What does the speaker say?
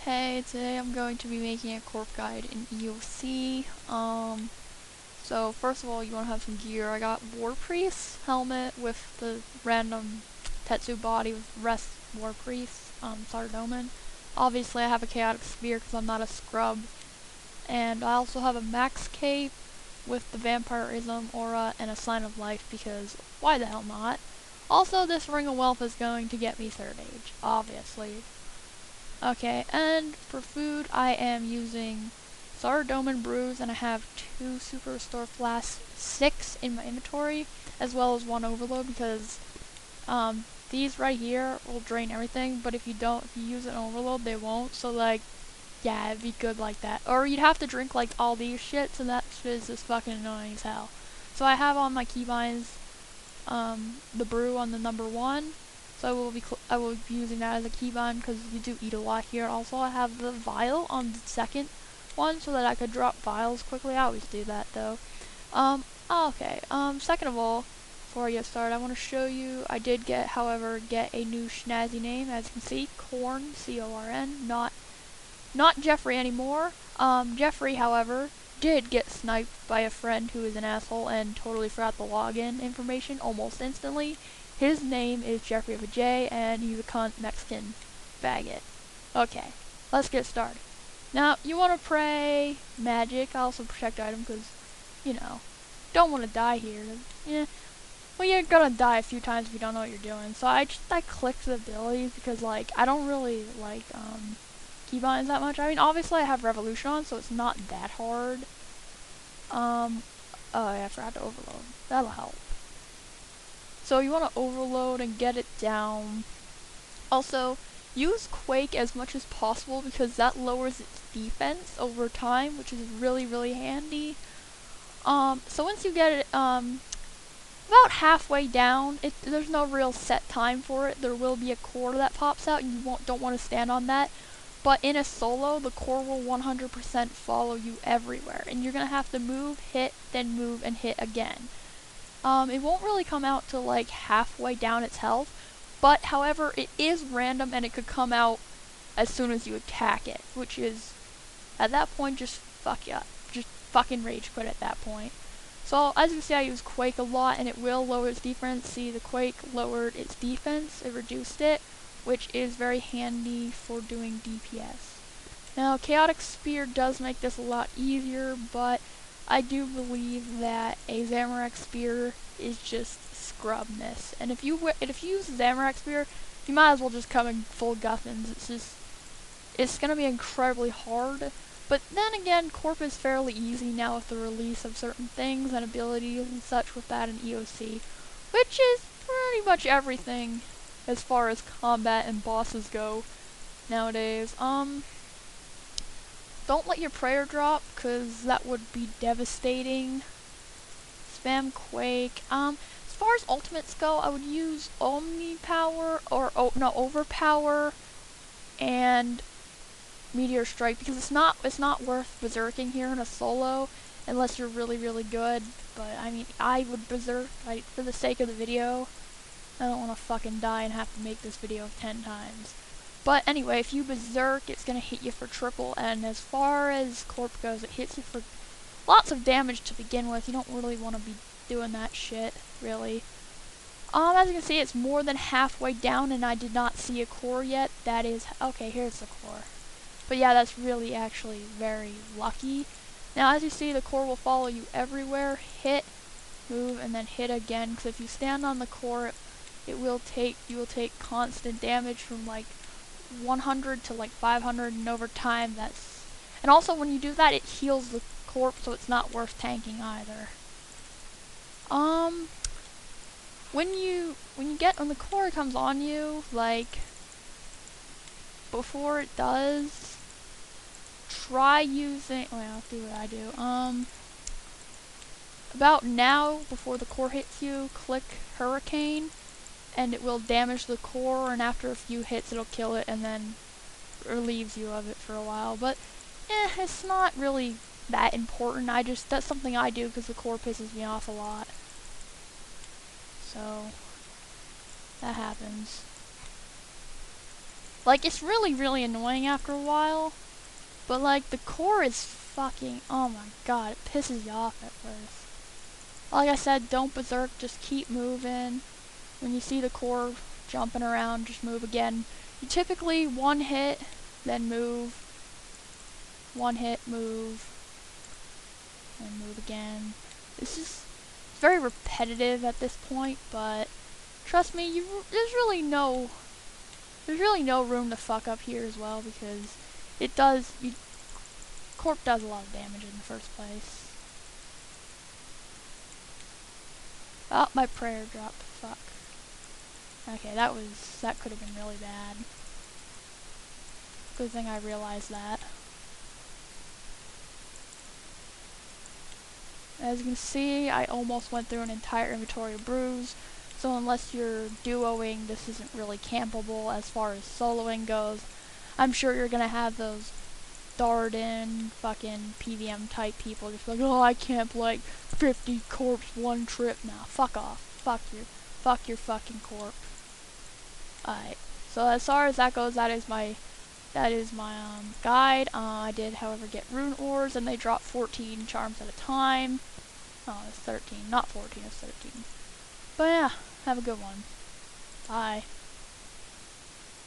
Hey, today I'm going to be making a corp guide in EOC. So first of all, you want to have some gear. I got War Priest helmet with the random Tetsu body with rest War Priest, Sardoman. Obviously I have a chaotic spear because I'm not a scrub. And I also have a max cape with the vampirism aura and a sign of life because why the hell not? Also, this ring of wealth is going to get me 3rd age, obviously. Okay, and for food, I am using Sardoman brews, and I have 2 Super Restore Flasks, 6 in my inventory, as well as 1 Overload, because these right here will drain everything, but if you use an Overload, they won't, so like, yeah, it'd be good like that. Or you'd have to drink like all these shits, and that shit is just fucking annoying as hell. So I have on my keybinds, the brew on the number 1. So I will be using that as a keybind because you do eat a lot here. Also, I have the vial on the 2nd one so that I could drop vials quickly. I always do that though. Okay. Second of all, before I get started, I want to show you. I did get a new snazzy name, as you can see, Corn, C-O-R-N, not Jeffrey anymore. Jeffrey, however, did get sniped by a friend who is an asshole and totally forgot the login information almost instantly. His name is Jeffrey with a J, and he's a cunt Mexican faggot. Okay, let's get started. Now, you want to pray magic, also protect item, because, you know, don't want to die here. Yeah, well, you're gonna die a few times if you don't know what you're doing. So I clicked the abilities because, like, I don't really like, keybinds that much. I mean, obviously I have Revolution on, so it's not that hard. Oh yeah, I forgot to overload. That'll help. So you want to overload and get it down. Also, use Quake as much as possible because that lowers its defense over time, which is really, really handy. So once you get it about halfway down, there's no real set time for it. There will be a core that pops out, and you don't want to stand on that. But in a solo, the core will 100% follow you everywhere, and you're gonna have to move, hit, then move, and hit again. It won't really come out to like halfway down its health, but however, it is random and it could come out as soon as you attack it, which is, at that point, just fuck you up. Just fucking rage quit at that point. So, as you can see, I use Quake a lot and it will lower its defense. See, the Quake lowered its defense, it reduced it, which is very handy for doing DPS. Now, Chaotic Spear does make this a lot easier, but I do believe that a Zamorak Spear is just scrubness. And if you use Zamorak Spear, you might as well just come in full Guthans. It's gonna be incredibly hard. But then again, Corp is fairly easy now with the release of certain things and abilities and such with that in EOC, which is pretty much everything as far as combat and bosses go nowadays. Don't let your prayer drop, cause that would be devastating. Spam Quake. As far as ultimates go, I would use Omni Power or Overpower and Meteor Strike because it's not worth berserking here in a solo unless you're really, really good. But I mean, I would berserk for the sake of the video. I don't want to fucking die and have to make this video 10 times. But anyway, if you berserk, it's gonna hit you for triple, and as far as Corp goes, it hits you for lots of damage to begin with. You don't really want to be doing that shit, really. As you can see, it's more than halfway down, and I did not see a core yet. That is, okay, here's the core. But yeah, that's really actually very lucky. Now, as you see, the core will follow you everywhere. Hit, move, and then hit again, because if you stand on the core, you will take constant damage from like 100 to like 500, and over time and also when you do that, it heals the corp, so it's not worth tanking either. When the core comes on you, like before it does, try using, well, I'll do what I do. About now, before the core hits you, click Hurricane, and it will damage the core, and after a few hits it'll kill it and then relieves you of it for a while. But it's not really that important. That's something I do because the core pisses me off a lot. So that happens. Like, it's really, really annoying after a while. But, like, the core is fucking, oh my god, it pisses you off at first. Like I said, don't berserk, just keep moving. When you see the core jumping around, just move again. You typically one hit, then move. One hit, move. And move again. This is very repetitive at this point, but trust me, there's really no room to fuck up here as well, because Corp does a lot of damage in the first place. Oh, my prayer dropped. Fuck. Okay, that could have been really bad. Good thing I realized that. As you can see, I almost went through an entire inventory of brews, so unless you're duoing, this isn't really campable as far as soloing goes. I'm sure you're gonna have those Darden fucking PVM type people just like, oh, I camp like 50 corpse one trip. Nah, fuck off. Fuck your fucking corp. Alright, so as far as that goes, that is my guide. I did, however, get rune ores, and they drop 14 charms at a time. Oh, it's 13, not 14, it's 13. But yeah, have a good one. Bye.